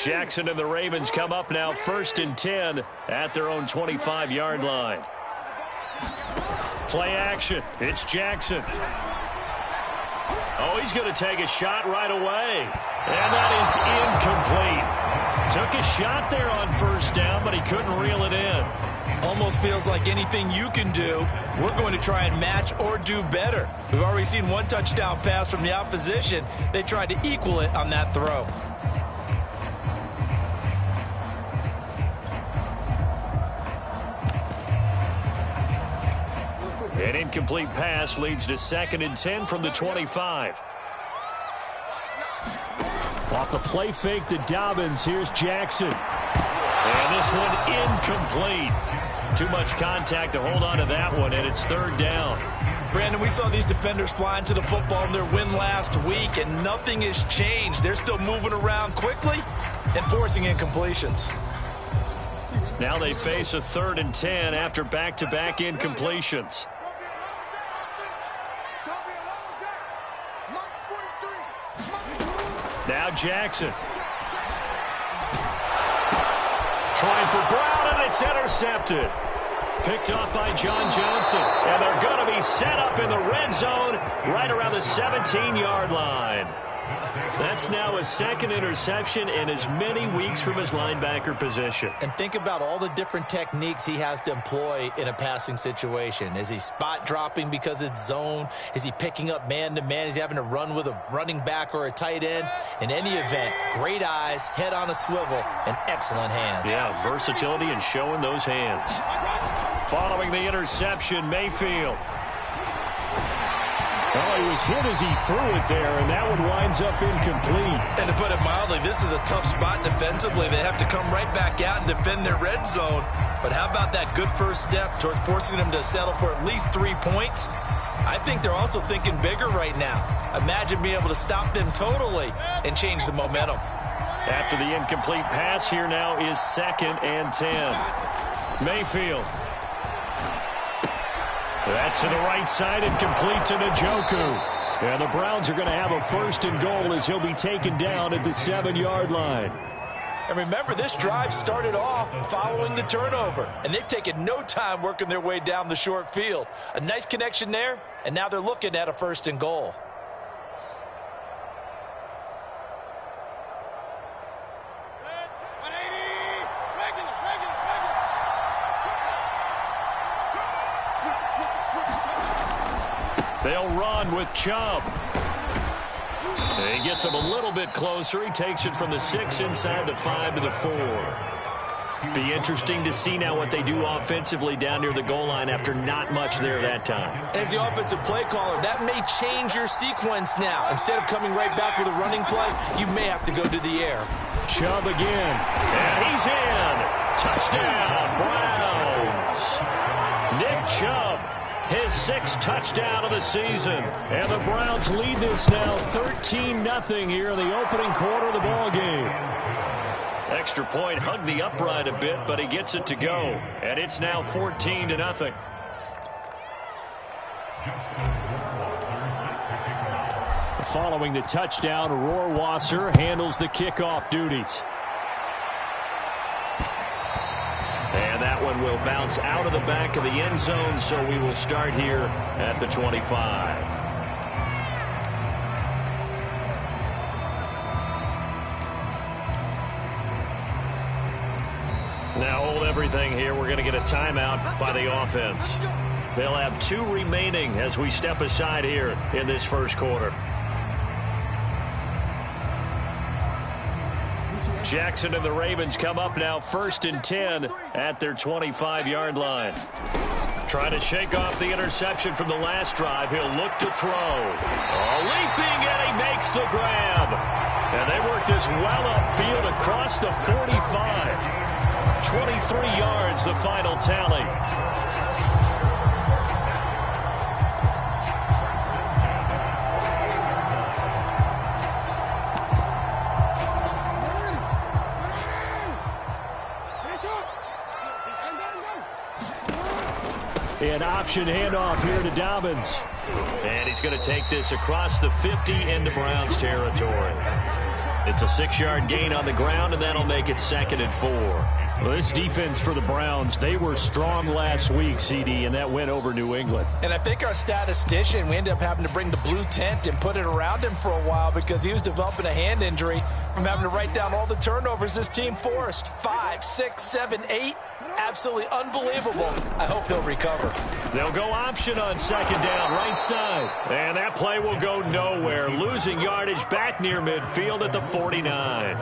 Jackson and the Ravens come up now 1st and 10 at their own 25-yard line. Play action. It's Jackson. Oh, he's going to take a shot right away. And that is incomplete. Took a shot there on 1st down, but he couldn't reel it in. Almost feels like anything you can do, we're going to try and match or do better. We've already seen one touchdown pass from the opposition. They tried to equal it on that throw. An incomplete pass leads to 2nd and 10 from the 25. Off the play fake to Dobbins. Here's Jackson. And this one incomplete. Too much contact to hold on to that one, and it's 3rd down. Brandon, we saw these defenders fly into the football in their win last week, and nothing has changed. They're still moving around quickly and forcing incompletions. Now they face a 3rd and 10 after back-to-back incompletions. Now Jackson. Trying for Brown, and it's intercepted. Picked off by John Johnson. And they're going to be set up in the red zone right around the 17-yard line. That's now his 2nd interception in as many weeks from his linebacker position. And think about all the different techniques he has to employ in a passing situation. Is he spot dropping because it's zone? Is he picking up man-to-man? Is he having to run with a running back or a tight end? In any event, great eyes, head on a swivel, and excellent hands. Yeah, versatility and showing those hands. Following the interception, Mayfield. Oh, he was hit as he threw it there, and that one winds up incomplete. And to put it mildly, this is a tough spot defensively. They have to come right back out and defend their red zone. But how about that good first step towards forcing them to settle for at least 3 points? I think they're also thinking bigger right now. Imagine being able to stop them totally and change the momentum. After the incomplete pass, here now is 2nd and 10. Mayfield. That's to the right side and complete to Njoku. And the Browns are going to have a 1st and goal as he'll be taken down at the 7-yard line. And remember, this drive started off following the turnover. And they've taken no time working their way down the short field. A nice connection there, and now they're looking at a 1st and goal. They'll run with Chubb. He gets him a little bit closer. He takes it from the 6 inside the 5 to the 4. Be interesting to see now what they do offensively down near the goal line after not much there that time. As the offensive play caller, that may change your sequence now. Instead of coming right back with a running play, you may have to go to the air. Chubb again. And he's in. Touchdown, Browns. Nick Chubb. His 6th touchdown of the season. And the Browns lead this now 13-0 here in the opening quarter of the ball game. Extra point hugged the upright a bit, but he gets it to go. And it's now 14-0. Following the touchdown, Rohrwasser handles the kickoff duties. And that one will bounce out of the back of the end zone, so we will start here at the 25. Now hold everything here. We're going to get a timeout by the offense. They'll have 2 remaining as we step aside here in this first quarter. Jackson and the Ravens come up now 1st and 10 at their 25-yard line. Trying to shake off the interception from the last drive. He'll look to throw. Oh, leaping, and he makes the grab. And they work this well upfield across the 45. 23 yards, the final tally. An option handoff here to Dobbins. And he's going to take this across the 50 into Browns territory. It's a 6-yard gain on the ground, and that'll make it 2nd and 4. Well, this defense for the Browns, they were strong last week, CD, and that went over New England. And I think our statistician, we ended up having to bring the blue tent and put it around him for a while because he was developing a hand injury from having to write down all the turnovers this team forced. 5, 6, 7, 8. Absolutely unbelievable. I hope he'll recover. They'll go option on 2nd down, right side. And that play will go nowhere. Losing yardage back near midfield at the 49.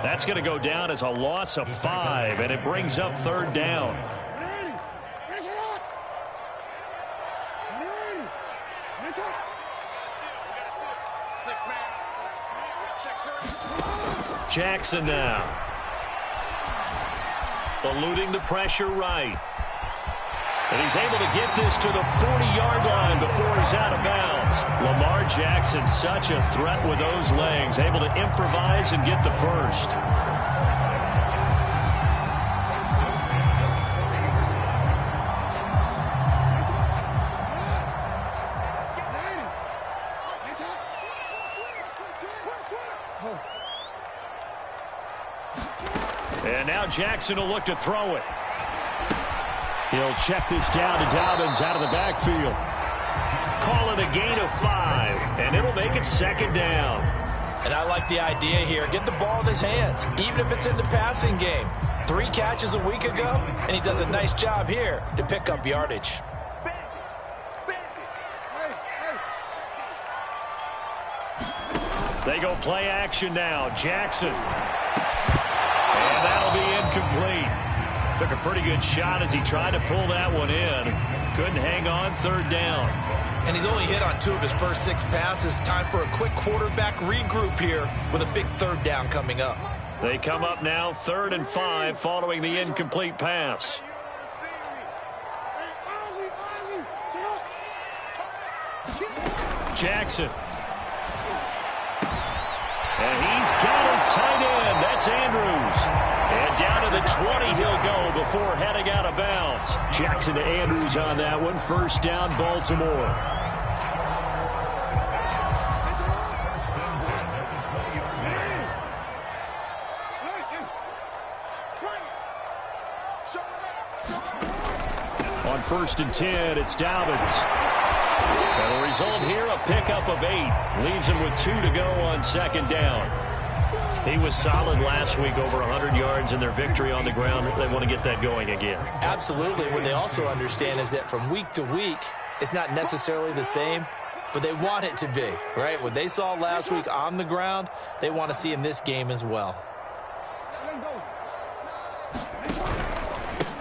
That's going to go down as a loss of 5, and it brings up 3rd down. Jackson now. Eluding the pressure right. And he's able to get this to the 40-yard line before he's out of bounds. Lamar Jackson, such a threat with those legs, able to improvise and get the first. And now Jackson will look to throw it. He'll check this down to Dobbins out of the backfield. Call it a gain of 5, and it'll make it 2nd down. And I like the idea here. Get the ball in his hands, even if it's in the passing game. 3 catches a week ago, and he does a nice job here to pick up yardage. They go play action now. Jackson. And that'll be incomplete. Took a pretty good shot as he tried to pull that one in. Couldn't hang on. 3rd down. And he's only hit on 2 of his first 6 passes. Time for a quick quarterback regroup here with a big 3rd down coming up. They come up now 3rd and 5 following the incomplete pass. Jackson. And he's got his tight end. That's Andrews. And down to the 20 he'll go before heading out of bounds. Jackson to Andrews on that one. 1st down, Baltimore. On 1st and 10, it's Dobbins. And the result here, a pickup of 8. Leaves him with 2 to go on 2nd down. He was solid last week, over 100 yards in their victory on the ground. They want to get that going again. Absolutely. What they also understand is that from week to week, it's not necessarily the same, but they want it to be, right? What they saw last week on the ground, they want to see in this game as well.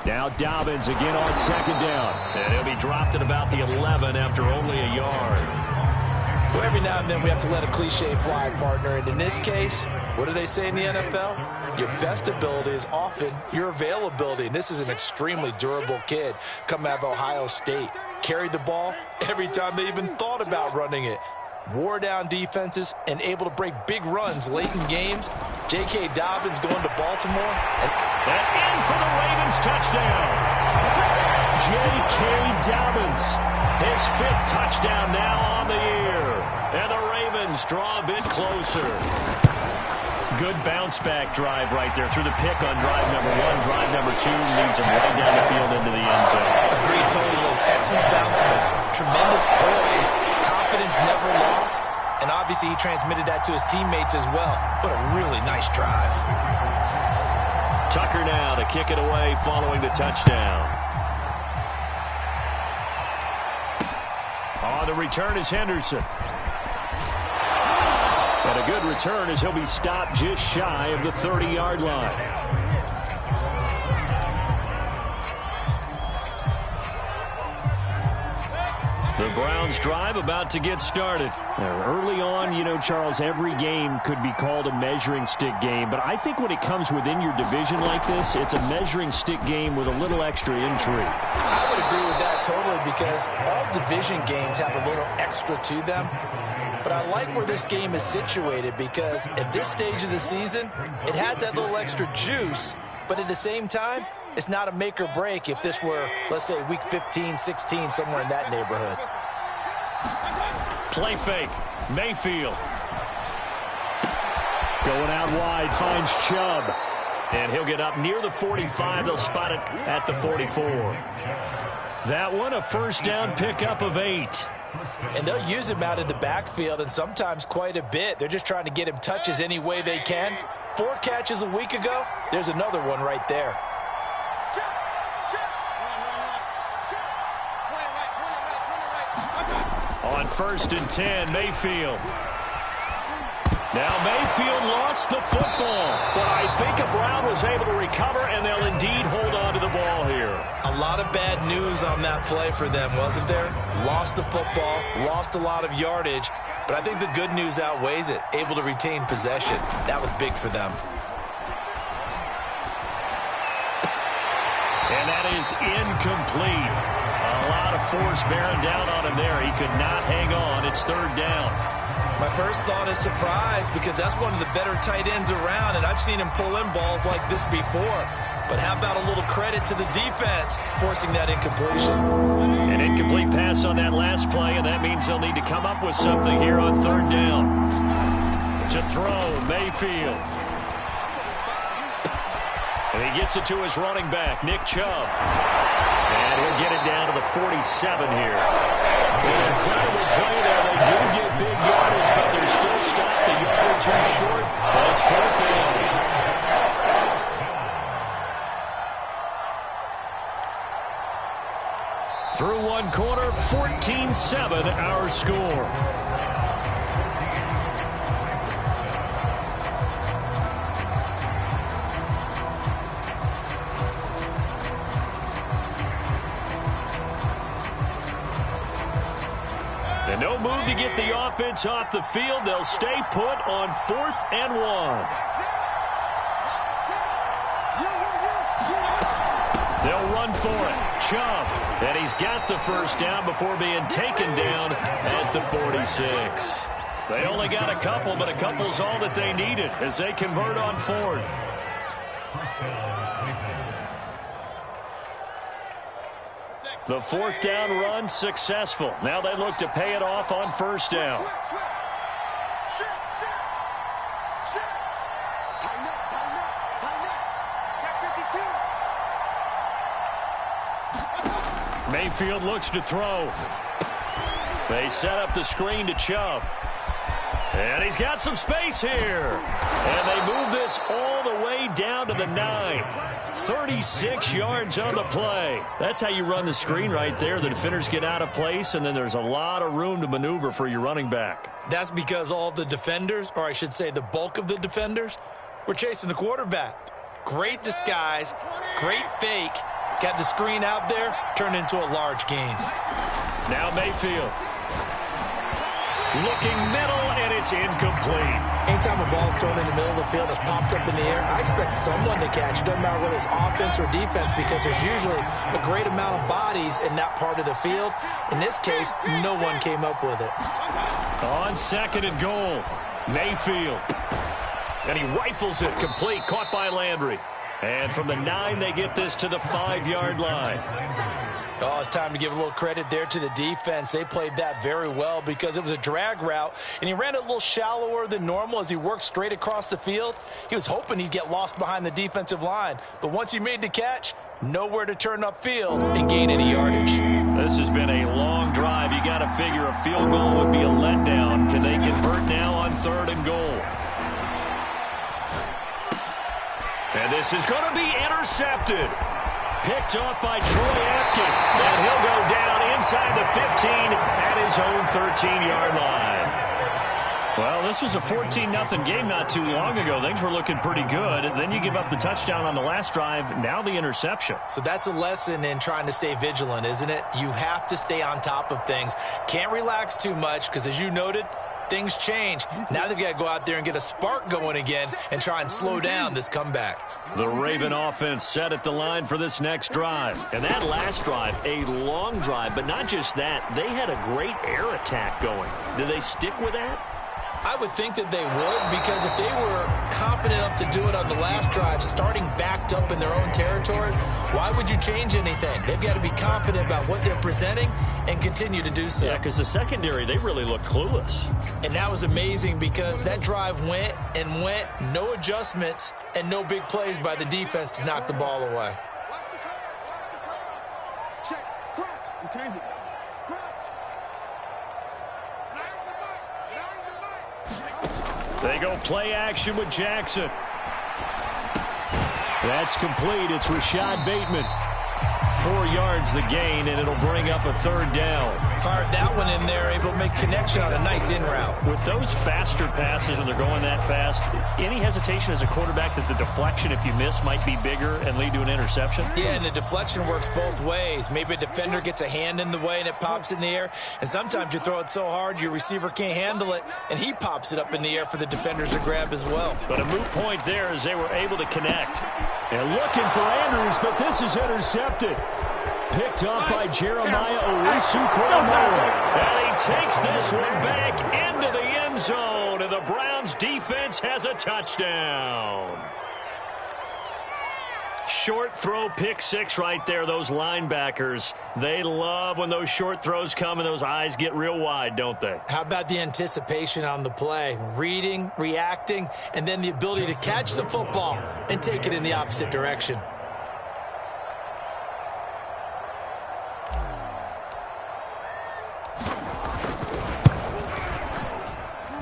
Now Dobbins again on 2nd down. And he'll be dropped at about the 11 after only a yard. Well, every now and then we have to let a cliche fly, partner. And in this case, what do they say in the NFL? Your best ability is often your availability. And this is an extremely durable kid coming out of Ohio State. Carried the ball every time they even thought about running it. Wore down defenses and able to break big runs late in games. J.K. Dobbins going to Baltimore. And in for the Ravens touchdown. J.K. Dobbins, his 5th touchdown now on the year. And the Ravens draw a bit closer. Good bounce-back drive right there through the pick on drive number 1. Drive number 2 leads him right down the field into the end zone. Agreed totally. Excellent bounce-back. Tremendous poise. Confidence never lost. And obviously he transmitted that to his teammates as well. What a really nice drive. Tucker now to kick it away following the touchdown. On the return is Henderson. And a good return as he'll be stopped just shy of the 30-yard line. The Browns drive about to get started. Early on, you know, Charles, every game could be called a measuring stick game. But I think when it comes within your division like this, it's a measuring stick game with a little extra intrigue. I would agree with that totally because all division games have a little extra to them. But I like where this game is situated because at this stage of the season, it has that little extra juice. But at the same time, it's not a make or break if this were, let's say, week 15, 16, somewhere in that neighborhood. Play fake. Mayfield. Going out wide, finds Chubb. And he'll get up near the 45. They'll spot it at the 44. That one, a first down pickup of 8. And they'll use him out in the backfield, and sometimes quite a bit. They're just trying to get him touches any way they can. 4 catches a week ago. There's another one right there. On 1st and 10, Mayfield. Now Mayfield lost the football, but I think Brown was able to recover, and they'll indeed hold on to the ball here. A lot of bad news on that play for them, wasn't there? Lost the football, lost a lot of yardage, but I think the good news outweighs it. Able to retain possession. That was big for them. And that is incomplete. A lot of force bearing down on him there. He could not hang on. It's 3rd down. My first thought is surprise, because that's one of the better tight ends around, and I've seen him pull in balls like this before. But how about a little credit to the defense forcing that incompletion? An incomplete pass on that last play, and that means they'll need to come up with something here on 3rd down. To throw, Mayfield. And he gets it to his running back, Nick Chubb. And he'll get it down to the 47 here. An incredible play there. They do get big yardage, but they're still stopped. The yardage too short, but it's 4th down. Through one quarter, 14-7 our score. And no move to get the offense off the field. They'll stay put on 4th and 1. They'll run for it. Chubb. And he's got the first down before being taken down at the 46. They only got a couple, but a couple's all that they needed as they convert on 4th. The 4th down run successful. Now they look to pay it off on 1st down. Mayfield looks to throw. They set up the screen to Chubb. And he's got some space here. And they move this all the way down to the 9. 36 yards on the play. That's how you run the screen right there. The defenders get out of place, and then there's a lot of room to maneuver for your running back. That's because all the defenders, or I should say the bulk of the defenders, were chasing the quarterback. Great disguise, great fake. Got the screen out there, turned into a large gain. Now Mayfield. Looking middle, and it's incomplete. Anytime a ball's thrown in the middle of the field that's popped up in the air, I expect someone to catch. Doesn't matter whether it's offense or defense, because there's usually a great amount of bodies in that part of the field. In this case, no one came up with it. On 2nd and goal, Mayfield. And he rifles it complete, caught by Landry. And from the 9, they get this to the 5-yard line. Oh, it's time to give a little credit there to the defense. They played that very well because it was a drag route, and he ran it a little shallower than normal as he worked straight across the field. He was hoping he'd get lost behind the defensive line, but once he made the catch, nowhere to turn upfield and gain any yardage. This has been a long drive. You got to figure a field goal would be a letdown. Can they convert now on 3rd and goal? And this is going to be intercepted. Picked off by Troy Apke. And he'll go down inside the 15 at his own 13-yard line. Well, this was a 14-0 game not too long ago. Things were looking pretty good. Then you give up the touchdown on the last drive. Now the interception. So that's a lesson in trying to stay vigilant, isn't it? You have to stay on top of things. Can't relax too much because, as you noted, things change. Now they've got to go out there and get a spark going again and try and slow down this comeback. The Raven offense set at the line for this next drive. And that last drive, a long drive, but not just that. They had a great air attack going. Do they stick with that? I would think that they would, because if they were confident enough to do it on the last drive, starting backed up in their own territory, why would you change anything? They've got to be confident about what they're presenting and continue to do so. Yeah, because the secondary, they really look clueless. And that was amazing because that drive went and went, no adjustments, and no big plays by the defense to knock the ball away. Check, crouch, and change it. They go play action with Jackson. That's complete. It's Rashad Bateman. 4 yards the gain, and it'll bring up a third down. Fired that one in there, able to make connection on a nice in route. With those faster passes, and they're going that fast, any hesitation as a quarterback that the deflection, if you miss, might be bigger and lead to an interception? Yeah, and the deflection works both ways. Maybe a defender gets a hand in the way and it pops in the air, and sometimes you throw it so hard your receiver can't handle it, and he pops it up in the air for the defenders to grab as well. But a moot point there as they were able to connect. And looking for Andrews, but this is intercepted. Picked up by Jeremiah Owusu-Koramoah. And he takes this one back into the end zone, and the Browns defense has a touchdown. Short throw, pick six right there. Those linebackers, they love when those short throws come and those eyes get real wide, don't they? How about the anticipation on the play? Reading, reacting, and then the ability to catch the football and take it in the opposite direction.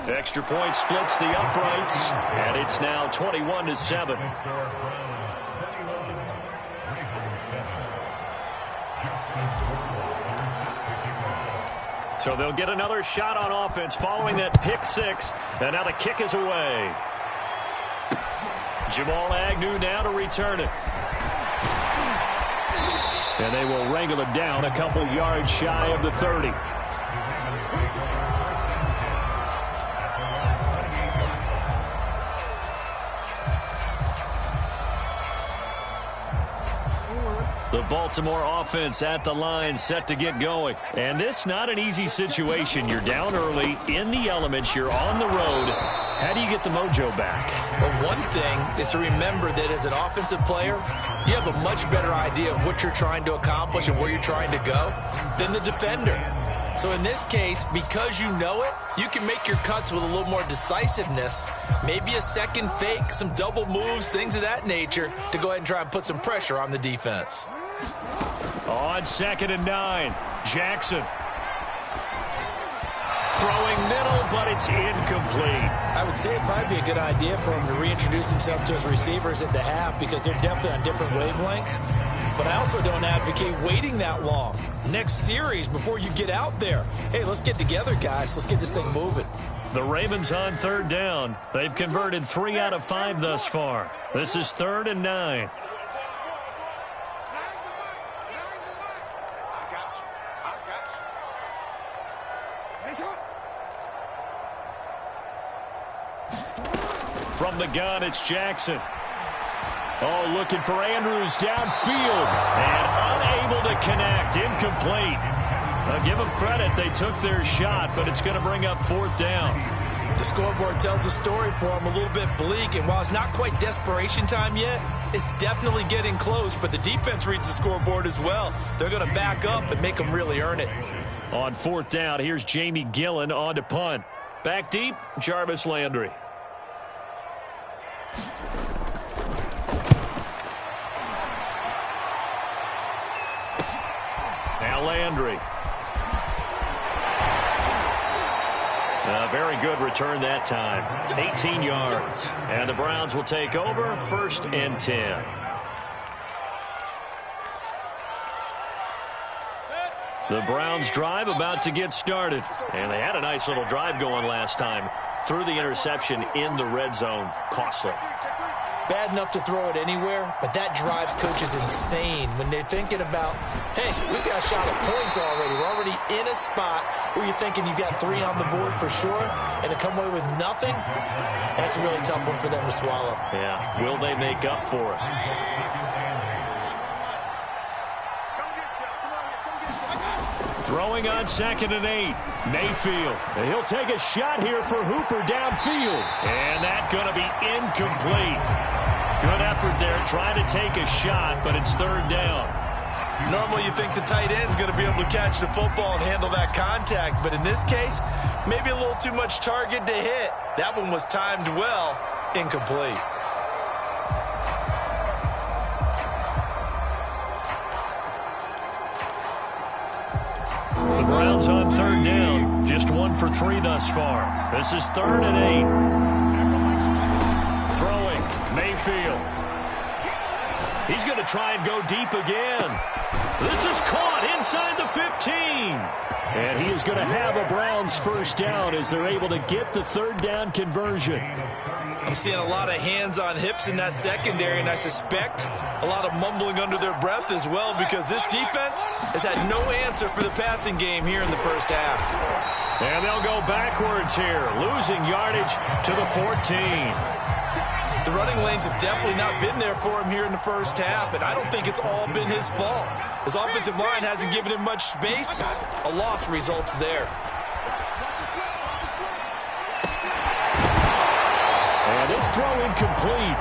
Extra point splits the uprights, and it's now 21-7. So they'll get another shot on offense following that pick six, and now the kick is away. Jamal Agnew now to return it. And they will wrangle it down a couple yards shy of the 30. The Baltimore offense at the line, set to get going. And this not an easy situation. You're down early, in the elements, you're on the road. How do you get the mojo back? Well, one thing is to remember that as an offensive player, you have a much better idea of what you're trying to accomplish and where you're trying to go than the defender. So in this case, because you know it, you can make your cuts with a little more decisiveness. Maybe a second fake, some double moves, things of that nature to go ahead and try and put some pressure on the defense. On 2nd and 9, Jackson. Throwing middle, but it's incomplete. I would say it'd probably be a good idea for him to reintroduce himself to his receivers at the half because they're definitely on different wavelengths. But I also don't advocate waiting that long. Next series before you get out there. Hey, let's get together, guys. Let's get this thing moving. The Ravens on 3rd down. They've converted 3 out of 5 thus far. This is 3rd and 9. From the gun, it's Jackson. Oh, looking for Andrews downfield. And unable to connect. Incomplete. I'll give them credit. They took their shot, but it's going to bring up 4th down. The scoreboard tells a story for them a little bit bleak, and while it's not quite desperation time yet, it's definitely getting close, but the defense reads the scoreboard as well. They're going to back up and make them really earn it. On 4th down, here's Jamie Gillen on to punt. Back deep, Jarvis Landry. Now Landry. A very good return that time. 18 yards. And the Browns will take over 1st and 10. The Browns drive about to get started. And they had a nice little drive going last time. Threw the interception in the red zone. Costly. Bad enough to throw it anywhere, but that drives coaches insane when they're thinking about, hey, we got a shot at points already. We're already in a spot where you're thinking you got 3 on the board for sure, and to come away with nothing, that's a really tough one for them to swallow. Yeah, will they make up for it? Throwing on 2nd and 8. Mayfield. And he'll take a shot here for Hooper downfield. And that's going to be incomplete. Good effort there trying to take a shot, but it's 3rd down. Normally you think the tight end's going to be able to catch the football and handle that contact, but in this case, maybe a little too much target to hit. That one was timed well, incomplete. The Browns on 3rd down, just 1 for 3 thus far. This is 3rd and 8. Throwing, Mayfield. He's going to try and go deep again. This is caught inside the 15. And he is going to have a Browns 1st down as they're able to get the 3rd down conversion. I'm seeing a lot of hands on hips in that secondary, and I suspect a lot of mumbling under their breath as well, because this defense has had no answer for the passing game here in the 1st half. And they'll go backwards here, losing yardage to the 14. The running lanes have definitely not been there for him here in the 1st half, and I don't think it's all been his fault. His offensive line hasn't given him much space. A loss results there. And this throw incomplete.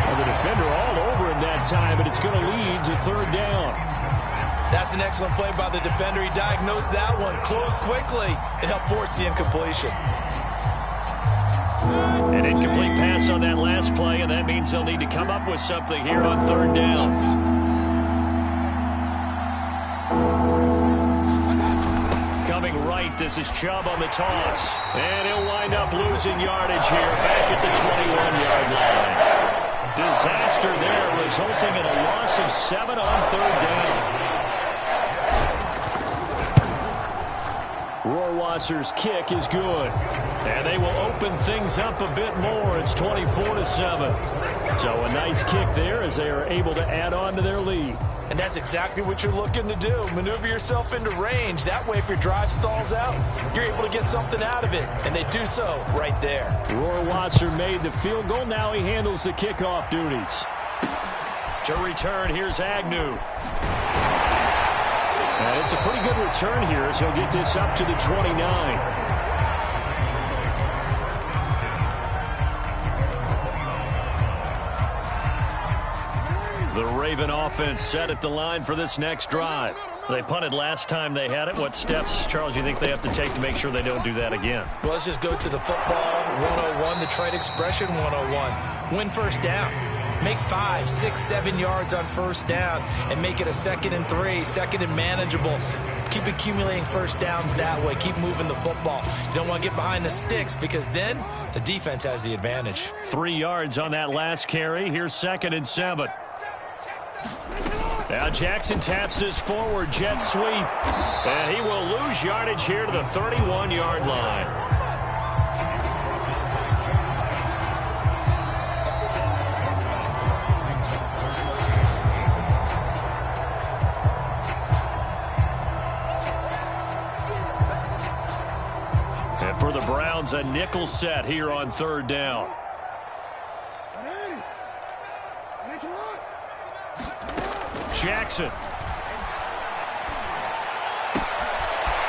Well, the defender all over him that time, but it's going to lead to 3rd down. That's an excellent play by the defender. He diagnosed that one, closed quickly, and helped force the incompletion. An incomplete pass on that last play, and that means they'll need to come up with something here on 3rd down. Coming right, this is Chubb on the toss. And he'll wind up losing yardage here back at the 21-yard line. Disaster there, resulting in a loss of 7 on 3rd down. Rohrwasser's kick is good. And they will open things up a bit more. It's 24-7. So a nice kick there as they are able to add on to their lead. And that's exactly what you're looking to do. Maneuver yourself into range. That way, if your drive stalls out, you're able to get something out of it. And they do so right there. Rohrwasser made the field goal. Now he handles the kickoff duties. To return, here's Agnew. And it's a pretty good return here as he'll get this up to the 29. The Raven offense set at the line for this next drive. They punted last time they had it. What steps, Charles, you think they have to take to make sure they don't do that again? Well, let's just go to the football 101, the trade expression 101. Win 1st down. Make 5, 6, 7 yards on 1st down and make it a 2nd and 3, 2nd and manageable. Keep accumulating 1st downs that way. Keep moving the football. You don't want to get behind the sticks because then the defense has the advantage. 3 yards on that last carry. Here's 2nd and 7. Now Jackson taps this forward jet sweep. And he will lose yardage here to the 31-yard line. And for the Browns, a nickel set here on 3rd down. Jackson.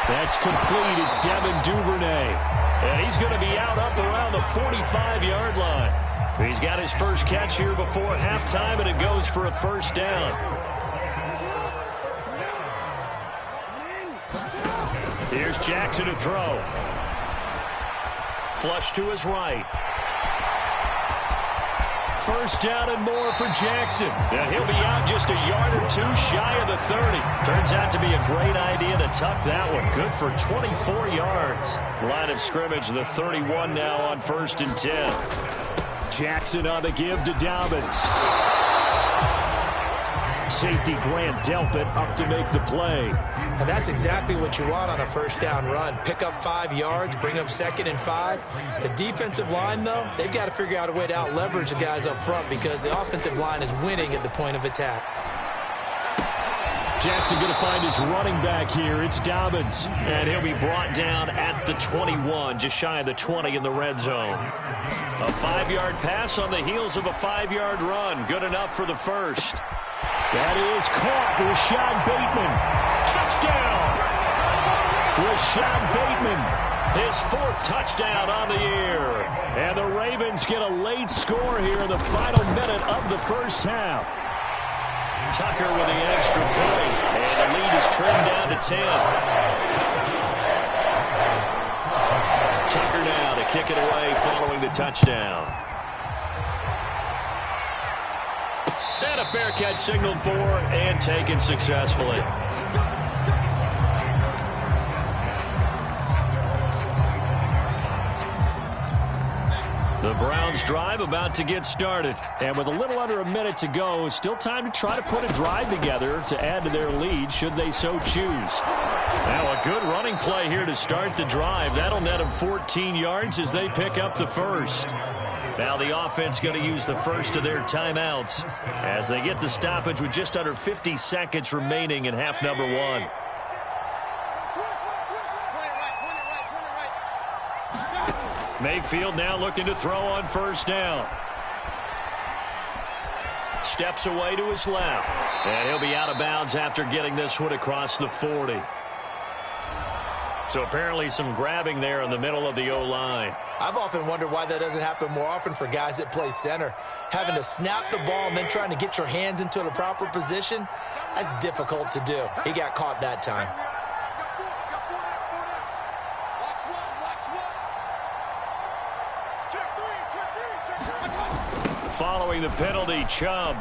That's complete. It's Devin Duvernay. And he's going to be out up around the 45-yard line. He's got his first catch here before halftime, and it goes for a 1st down. Here's Jackson to throw. Flush to his right. 1st down and more for Jackson. And he'll be out just a yard or 2 shy of the 30. Turns out to be a great idea to tuck that one. Good for 24 yards. Line of scrimmage, the 31 now on 1st and 10. Jackson on the give to Dobbins. Safety Grant Delpit up to make the play. And that's exactly what you want on a 1st down run. Pick up 5 yards, bring up 2nd and 5. The defensive line, though, they've got to figure out a way to out-leverage the guys up front because the offensive line is winning at the point of attack. Jackson going to find his running back here. It's Dobbins. And he'll be brought down at the 21, just shy of the 20 in the red zone. A 5-yard pass on the heels of a 5-yard run. Good enough for the 1st. That is caught. Rashad Bateman. Touchdown. Rashad Bateman, his 4th touchdown on the year. And the Ravens get a late score here in the final minute of the first half. Tucker with the extra point, and the lead is trimmed down to 10. Tucker now to kick it away following the touchdown. And a fair catch signaled for and taken successfully. The Browns drive about to get started. And with a little under a minute to go, still time to try to put a drive together to add to their lead should they so choose. Now a good running play here to start the drive. That'll net them 14 yards as they pick up the first. Now the offense going to use the first of their timeouts as they get the stoppage with just under 50 seconds remaining in half number 1. Mayfield now looking to throw on first down. Steps away to his left. And he'll be out of bounds after getting this one across the 40. So apparently some grabbing there in the middle of the O-line. I've often wondered why that doesn't happen more often for guys that play center. Having to snap the ball and then trying to get your hands into the proper position, that's difficult to do. He got caught that time. Following the penalty, Chubb.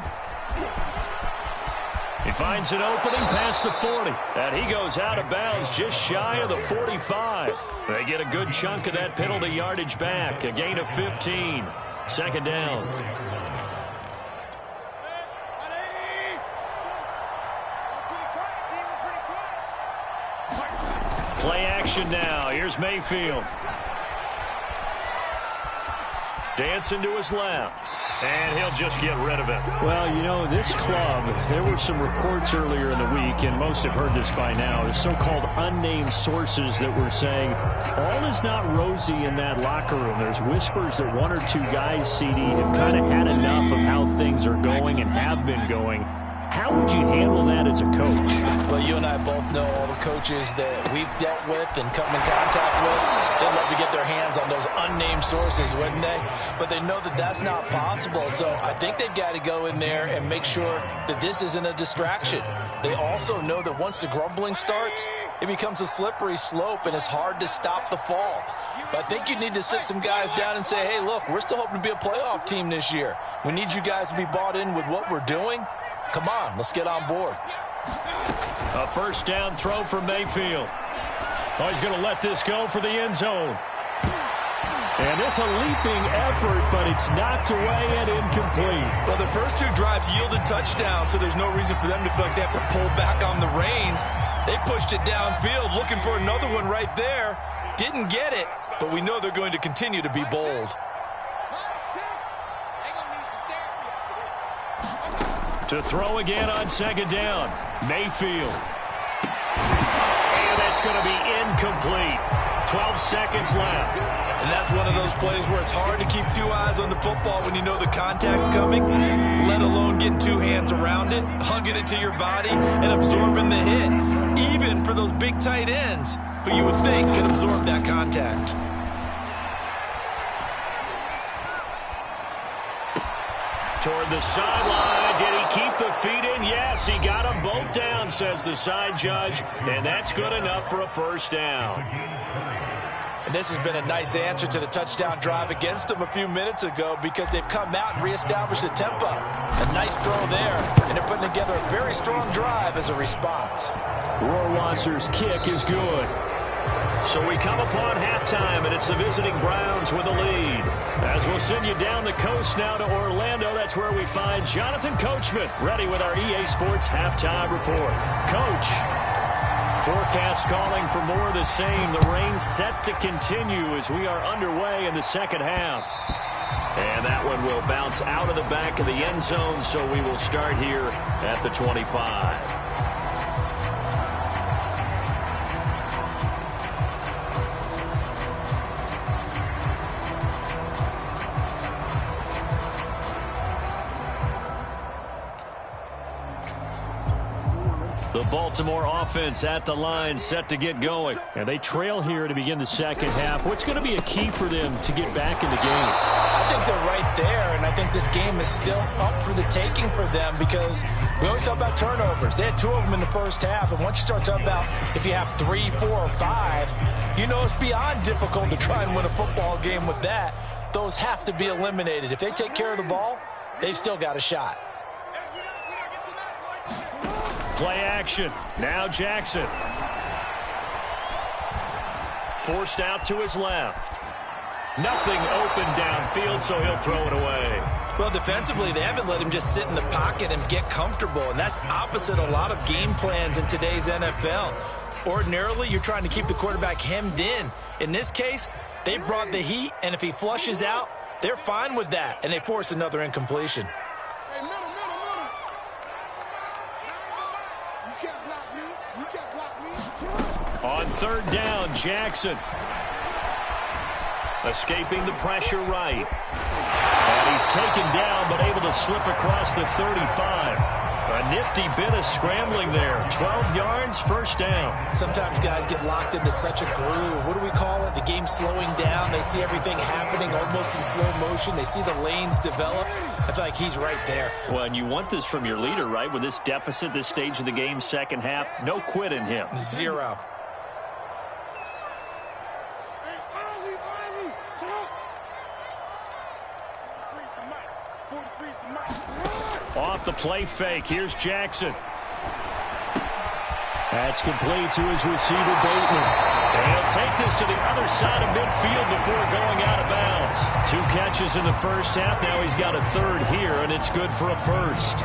He finds an opening past the 40. And he goes out of bounds just shy of the 45. They get a good chunk of that penalty yardage back. A gain of 15. Second down. Play action now. Here's Mayfield. Dancing to his left. And he'll just get rid of it. Well, you know, this club, there were some reports earlier in the week, and most have heard this by now, the so-called unnamed sources that were saying all is not rosy in that locker room. There's whispers that 1 or 2 guys, CD, have kind of had enough of how things are going and have been going. How would you handle that as a coach? Well, you and I both know all the coaches that we've dealt with and come in contact with. They'd love to get their hands on those unnamed sources, wouldn't they? But they know that that's not possible. So I think they've got to go in there and make sure that this isn't a distraction. They also know that once the grumbling starts, it becomes a slippery slope and it's hard to stop the fall. But I think you need to sit some guys down and say, hey, look, we're still hoping to be a playoff team this year. We need you guys to be bought in with what we're doing. Come on, let's get on board. A first down throw for Mayfield. Oh, he's going to let this go for the end zone. And it's a leaping effort, but it's knocked away and incomplete. Well, the first 2 drives yielded touchdowns, so there's no reason for them to feel like they have to pull back on the reins. They pushed it downfield, looking for another one right there. Didn't get it, but we know they're going to continue to be bold. To throw again on second down, Mayfield. And that's going to be incomplete. 12 seconds left. And that's one of those plays where it's hard to keep 2 eyes on the football when you know the contact's coming, let alone getting 2 hands around it, hugging it to your body, and absorbing the hit. Even for those big tight ends who you would think could absorb that contact. Toward the sideline. Did he keep the feet in? Yes, he got them both down, says the side judge. And that's good enough for a first down. And this has been a nice answer to the touchdown drive against them a few minutes ago because they've come out and reestablished the tempo. A nice throw there, and they're putting together a very strong drive as a response. Rohrwasser's kick is good. So we come upon halftime, and it's the visiting Browns with a lead. As we'll send you down the coast now to Orlando, that's where we find Jonathan Coachman, ready with our EA Sports Halftime Report. Coach, forecast calling for more of the same. The rain set to continue as we are underway in the second half. And that one will bounce out of the back of the end zone, so we will start here at the 25. The Baltimore offense at the line, set to get going. And they trail here to begin the second half. What's going to be a key for them to get back in the game? I think they're right there, and I think this game is still up for the taking for them because we always talk about turnovers. They had 2 of them in the first half, and once you start talking about if you have 3, 4, or 5, you know it's beyond difficult to try and win a football game with that. Those have to be eliminated. If they take care of the ball, they've still got a shot. Play action. Now Jackson. Forced out to his left. Nothing open downfield, so he'll throw it away. Well, defensively, they haven't let him just sit in the pocket and get comfortable, and that's opposite a lot of game plans in today's NFL. Ordinarily, you're trying to keep the quarterback hemmed in. In this case, they brought the heat, and if he flushes out, they're fine with that, and they force another incompletion. On third down, Jackson. Escaping the pressure right. And he's taken down, but able to slip across the 35. A nifty bit of scrambling there. 12 yards, first down. Sometimes guys get locked into such a groove. What do we call it? The game's slowing down. They see everything happening almost in slow motion. They see the lanes develop. I feel like he's right there. Well, and you want this from your leader, right? With this deficit, this stage of the game, second half, no quit in him. 0. Off the play fake. Here's Jackson. That's complete to his receiver, Bateman. And he'll take this to the other side of midfield before going out of bounds. 2 catches in the first half. Now he's got a third here, and it's good for a first.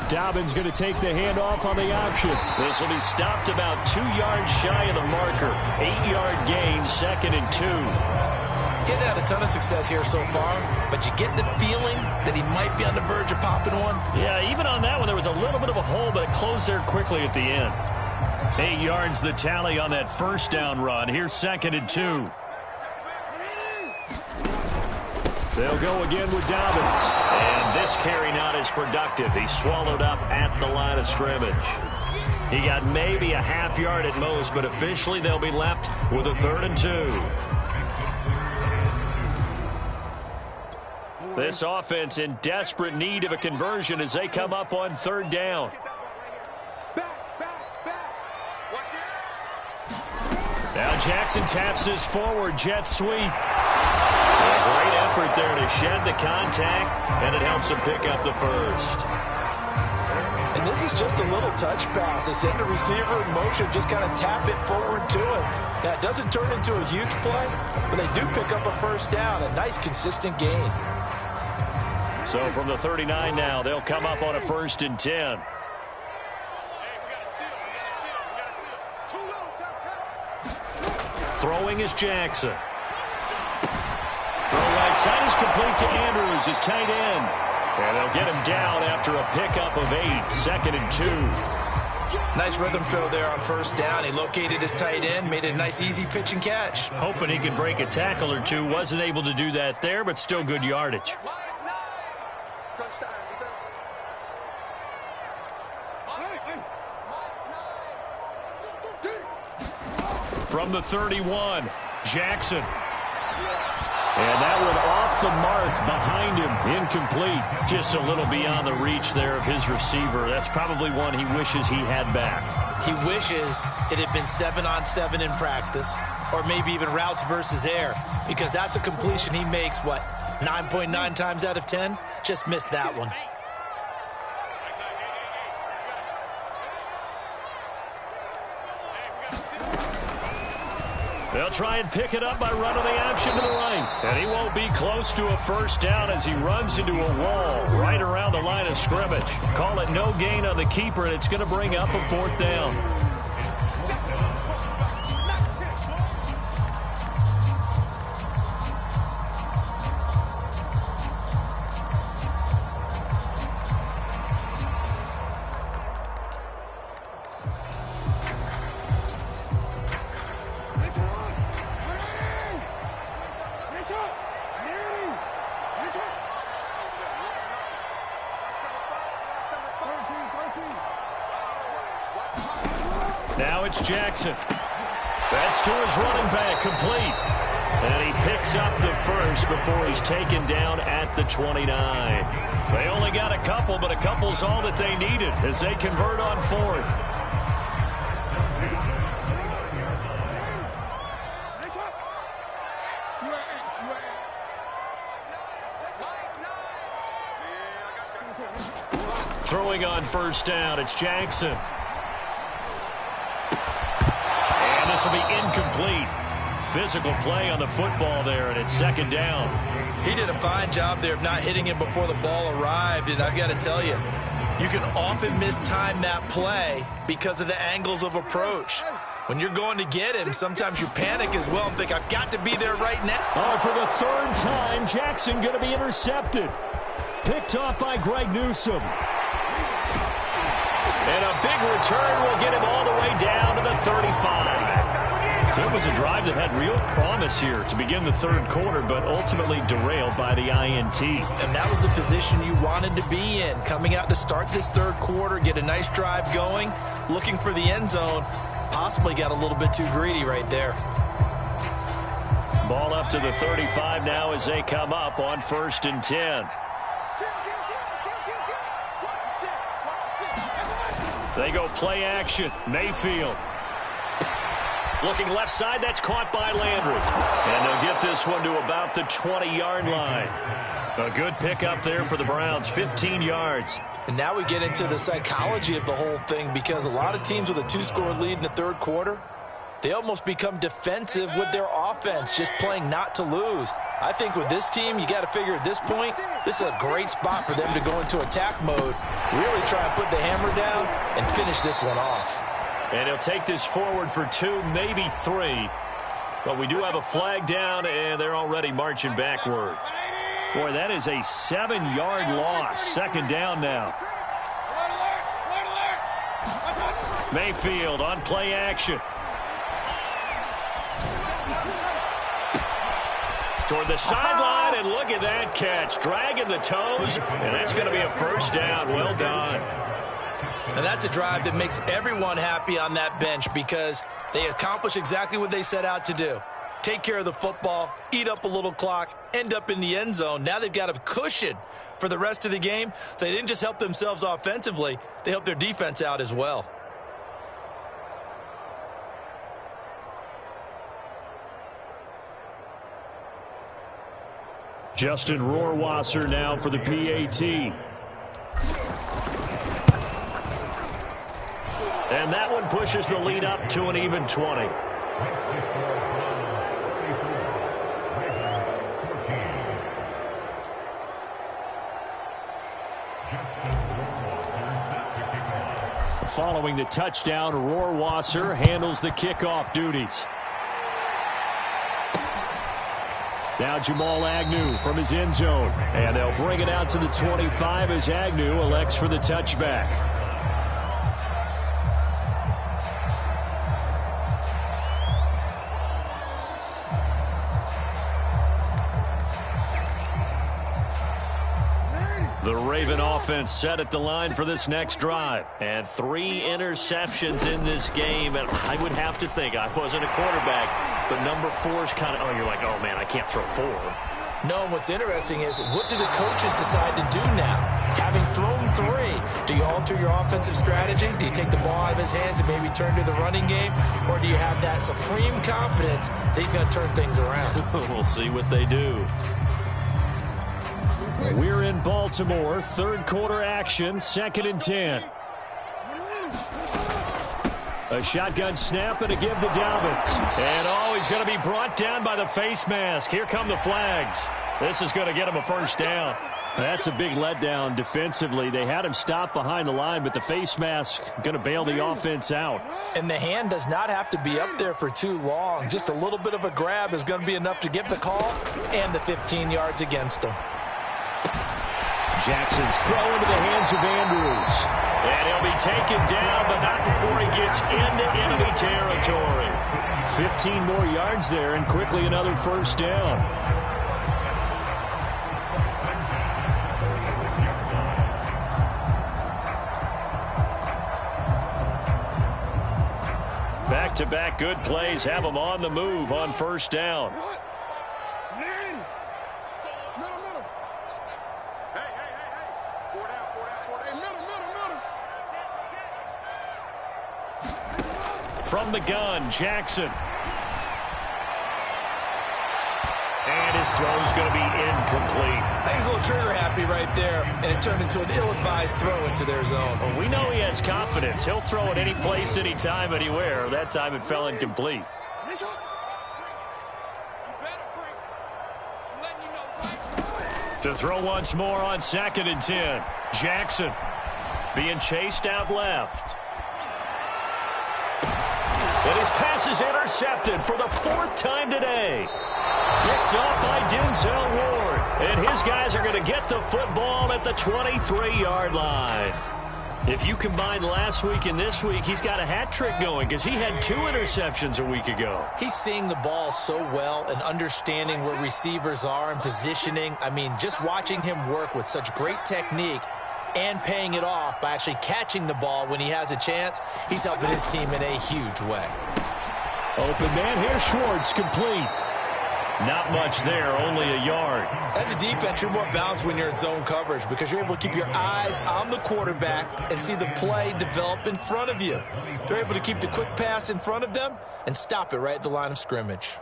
Dobbins going to take the handoff on the option. This will be stopped about 2 yards shy of the marker. 8-yard gain, 2nd and 2. Getting had a ton of success here so far, but you get the feeling that he might be on the verge of popping one. Yeah, even on that one, there was a little bit of a hole, but it closed there quickly at the end. 8 yards the tally on that first down run. Here's 2nd and 2. They'll go again with Dobbins. And this carry not as productive. He's swallowed up at the line of scrimmage. He got maybe a half yard at most, but officially they'll be left with a 3rd and 2. This offense in desperate need of a conversion as they come up on 3rd down. Now Jackson taps this forward jet sweep. A great effort there to shed the contact, and it helps him pick up the first. And this is just a little touch pass. They send the receiver in motion, just kind of tap it forward to him. Now, it doesn't turn into a huge play, but they do pick up a first down, a nice, consistent gain. So from the 39 now, they'll come up on a 1st and 10. Throwing is Jackson. Throw right side is complete to Andrews, his tight end. And they'll get him down after a pickup of 8, 2nd and 2. Nice rhythm throw there on first down. He located his tight end, made a nice easy pitch and catch. Hoping he could break a tackle or two. Wasn't able to do that there, but still good yardage. From the 31, Jackson. And that one off the mark behind him, incomplete. Just a little beyond the reach there of his receiver. That's probably one he wishes he had back. He wishes it had been 7-on-7 in practice, or maybe even routes versus air, because that's a completion he makes, 9.9 times out of 10? Just missed that one. They'll try and pick it up by running the option to the right. And he won't be close to a first down as he runs into a wall right around the line of scrimmage. Call it no gain on the keeper, and it's going to bring up a 4th down. Now it's Jackson. That's to his running back, complete. And he picks up the first before he's taken down at the 29. They only got a couple, but a couple's all that they needed as they convert on fourth. Throwing on first down, it's Jackson. And this will be incomplete. Physical play on the football there, and it's second down. He did a fine job there of not hitting him before the ball arrived, and I've got to tell you, you can often mistime that play because of the angles of approach. When you're going to get him, sometimes you panic as well and think, I've got to be there right now. Oh, for the third time, Jackson going to be intercepted. Picked off by Greg Newsome. And a big return will get him all the way down to the 35. So it was a drive that had real promise here to begin the third quarter, but ultimately derailed by the INT. And that was the position you wanted to be in. Coming out to start this third quarter, get a nice drive going, looking for the end zone. Possibly got a little bit too greedy right there. Ball up to the 35 now as they come up on 1st and 10. They go play action. Mayfield. Looking left side, that's caught by Landry. And they'll get this one to about the 20-yard line. A good pickup there for the Browns, 15 yards. And now we get into the psychology of the whole thing, because a lot of teams with a 2-score lead in the third quarter, they almost become defensive with their offense, just playing not to lose. I think with this team, you got to figure at this point, this is a great spot for them to go into attack mode, really try and put the hammer down and finish this one off. And he'll take this forward for 2, maybe 3. But we do have a flag down, and they're already marching backward. Boy, that is a 7-yard loss. Second down now. Mayfield on play action. Toward the sideline, and look at that catch. Dragging the toes, and that's going to be a first down. Well done. And that's a drive that makes everyone happy on that bench, because they accomplish exactly what they set out to do. Take care of the football, eat up a little clock, end up in the end zone. Now they've got a cushion for the rest of the game, so they didn't just help themselves offensively, they helped their defense out as well. Justin Rohrwasser now for the PAT. And that one pushes the lead up to an even 20. Following the touchdown, Rohrwasser handles the kickoff duties. Now Jamal Agnew from his end zone. And they'll bring it out to the 25 as Agnew elects for the touchback. The Raven offense set at the line for this next drive. And 3 interceptions in this game. And I would have to think, I wasn't a quarterback, but number 4 is kind of, oh, you're like, oh, man, I can't throw 4. No, what's interesting is, what do the coaches decide to do now? Having thrown 3, do you alter your offensive strategy? Do you take the ball out of his hands and maybe turn to the running game? Or do you have that supreme confidence that he's going to turn things around? We'll see what they do. We're in Baltimore, third quarter action, 2nd and 10. A shotgun snap and a give to Dalvin. And oh, he's going to be brought down by the face mask. Here come the flags. This is going to get him a first down. That's a big letdown defensively. They had him stop behind the line, but the face mask going to bail the offense out. And the hand does not have to be up there for too long. Just a little bit of a grab is going to be enough to get the call and the 15 yards against him. Jackson's throw into the hands of Andrews. And he'll be taken down, but not before he gets into enemy territory. 15 more yards there, and quickly another first down. Back-to-back good plays have them on the move on first down. From the gun, Jackson. And his throw's going to be incomplete. I think he's a little trigger happy right there, and it turned into an ill-advised throw into their zone. Well, we know he has confidence. He'll throw it any place, anytime, anywhere. That time it fell incomplete. To throw once more on 2nd and 10. Jackson being chased out left. And his pass is intercepted for the 4th time today. Picked up by Denzel Ward. And his guys are going to get the football at the 23-yard line. If you combine last week and this week, he's got a hat trick going because he had 2 interceptions a week ago. He's seeing the ball so well and understanding where receivers are and positioning. I mean, just watching him work with such great technique and paying it off by actually catching the ball when he has a chance, he's helping his team in a huge way. Open man here, Schwartz, complete. Not much there, only a yard. As a defense, you're more balanced when you're in zone coverage because you're able to keep your eyes on the quarterback and see the play develop in front of you. They're able to keep the quick pass in front of them and stop it right at the line of scrimmage.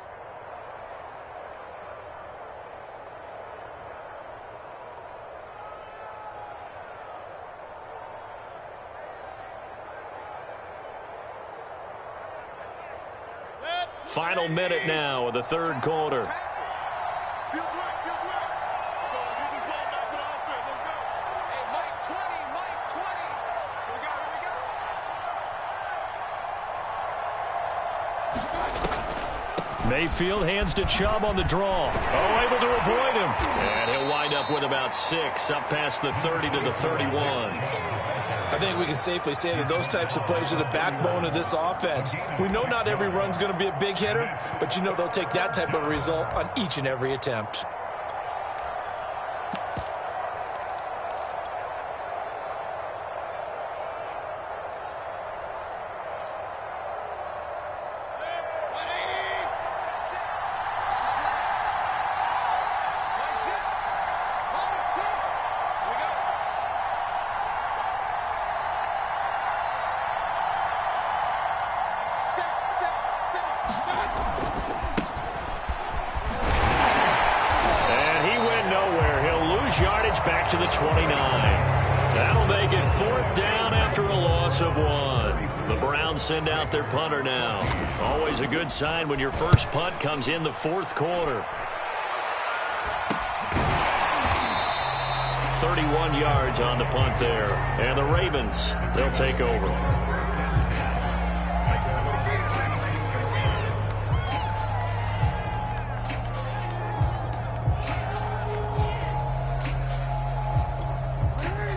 Final minute now of the 3rd quarter. Mayfield hands to Chubb on the draw. Oh, able to avoid him. And he'll wind up with about 6 up past the 30 to the 31. I think we can safely say that those types of plays are the backbone of this offense. We know not every run's going to be a big hitter, but you know they'll take that type of result on each and every attempt. Back to the 29. That'll make it 4th down after a loss of 1. The Browns send out their punter now. Always a good sign when your first punt comes in the 4th quarter. 31 yards on the punt there. And the Ravens, they'll take over.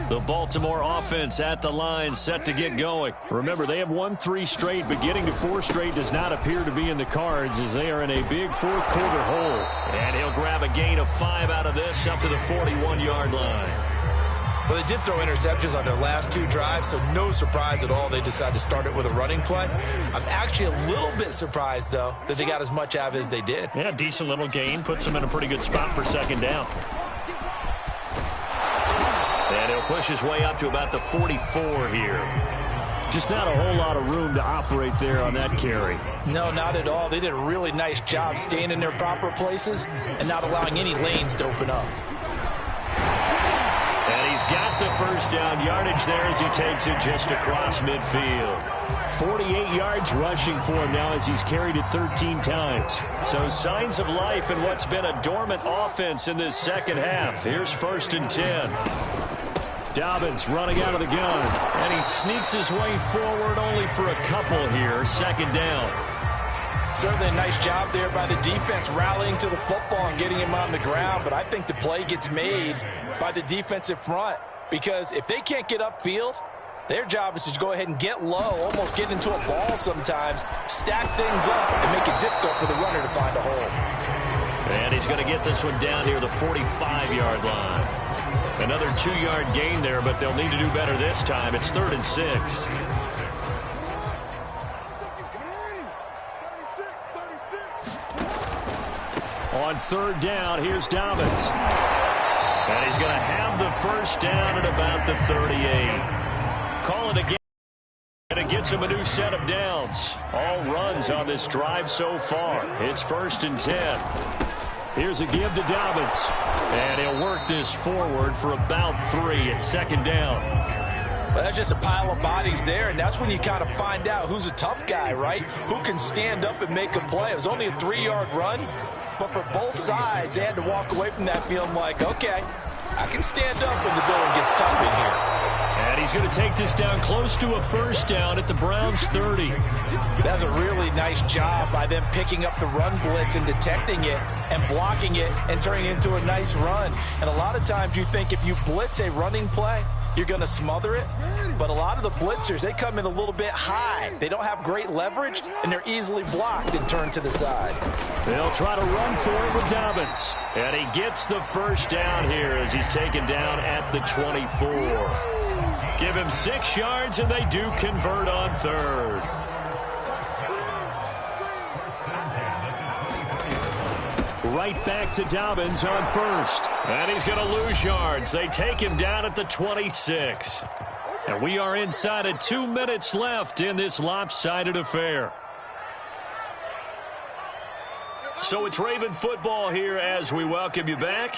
The Baltimore offense at the line, set to get going. Remember, they have won 3 straight, but getting to 4 straight does not appear to be in the cards as they are in a big 4th quarter hole. And he'll grab a gain of 5 out of this up to the 41-yard line. Well, they did throw interceptions on their last 2 drives, so no surprise at all they decided to start it with a running play. I'm actually a little bit surprised, though, that they got as much out of it as they did. Yeah, decent little gain. Puts them in a pretty good spot for 2nd down. And he'll push his way up to about the 44 here. Just not a whole lot of room to operate there on that carry. No, not at all. They did a really nice job staying in their proper places and not allowing any lanes to open up. And he's got the first down yardage there as he takes it just across midfield. 48 yards rushing for him now as he's carried it 13 times. So signs of life in what's been a dormant offense in this second half. Here's 1st and 10. Dobbins running out of the gun. And he sneaks his way forward only for a couple here. 2nd down. Certainly a nice job there by the defense rallying to the football and getting him on the ground. But I think the play gets made by the defensive front. Because if they can't get upfield, their job is to go ahead and get low, almost get into a ball sometimes, stack things up, and make it difficult for the runner to find a hole. And he's going to get this one down near the 45-yard line. Another 2-yard gain there, but they'll need to do better this time. It's 3rd and 6. On third down, here's Dobbins. And he's going to have the first down at about the 38. Call it again. And it gets him a new set of downs. All runs on this drive so far. It's 1st and 10. Here's a give to Dobbins. And he'll work this forward for about 3 at 2nd down. Well, that's just a pile of bodies there, and that's when you kind of find out who's a tough guy, right? Who can stand up and make a play. It was only a 3-yard run, but for both sides, they had to walk away from that feeling like, okay, I can stand up when the going gets tough in here. And he's going to take this down close to a first down at the Browns' 30. That's a really nice job by them picking up the run blitz and detecting it and blocking it and turning it into a nice run. And a lot of times you think if you blitz a running play, you're going to smother it. But a lot of the blitzers, they come in a little bit high. They don't have great leverage, and they're easily blocked and turned to the side. They'll try to run for it with Dobbins. And he gets the first down here as he's taken down at the 24. Give him 6 yards, and they do convert on third. Right back to Dobbins on first. And he's going to lose yards. They take him down at the 26. And we are inside of 2 minutes left in this lopsided affair. So it's Raven football here as we welcome you back.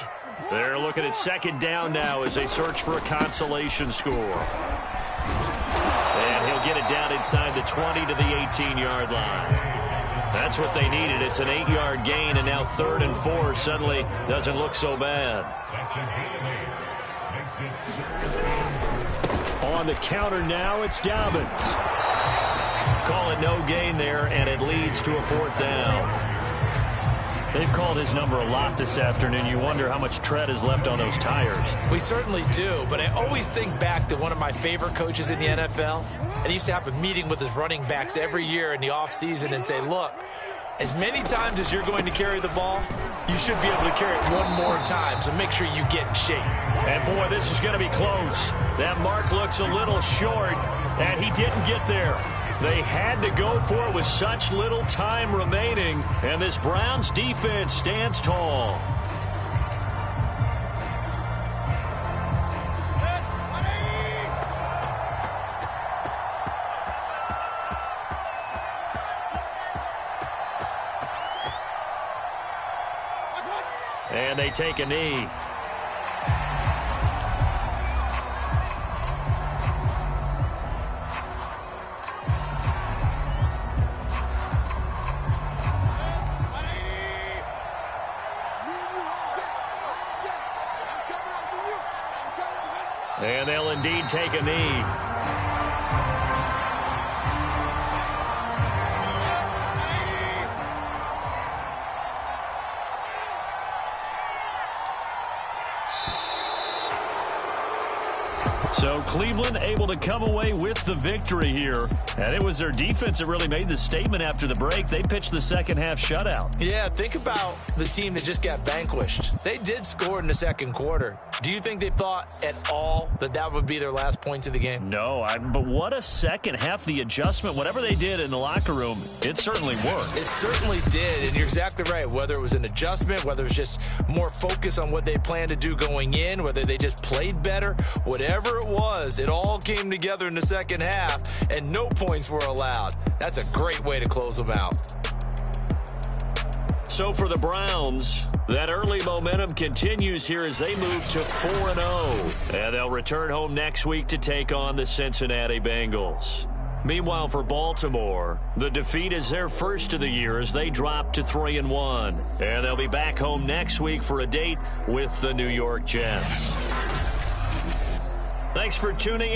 They're looking at 2nd down now as they search for a consolation score. And he'll get it down inside the 20 to the 18-yard line. That's what they needed. It's an 8-yard gain, and now 3rd and 4 suddenly doesn't look so bad. On the counter now, it's Dobbins. Call it no gain there, and it leads to a 4th down. They've called his number a lot this afternoon. You wonder how much tread is left on those tires. We certainly do, but I always think back to one of my favorite coaches in the NFL. And he used to have a meeting with his running backs every year in the offseason and say, look, as many times as you're going to carry the ball, you should be able to carry it one more time, so make sure you get in shape. And, boy, this is going to be close. That mark looks a little short, and he didn't get there. They had to go for it with such little time remaining, and this Browns defense stands tall. And they take a knee. And they'll indeed take a knee. So Cleveland able to come away with the victory here. And it was their defense that really made the statement after the break. They pitched the second half shutout. Yeah, think about the team that just got vanquished. They did score in the second quarter. Do you think they thought at all that that would be their last points of the game? No, but what a second half. The adjustment, whatever they did in the locker room, it certainly worked. It certainly did, and you're exactly right. Whether it was an adjustment, whether it was just more focus on what they planned to do going in, whether they just played better, whatever it was, it all came together in the second half, and no points were allowed. That's a great way to close them out. So for the Browns, that early momentum continues here as they move to 4-0. And they'll return home next week to take on the Cincinnati Bengals. Meanwhile, for Baltimore, the defeat is their first of the year as they drop to 3-1. And they'll be back home next week for a date with the New York Jets. Thanks for tuning in.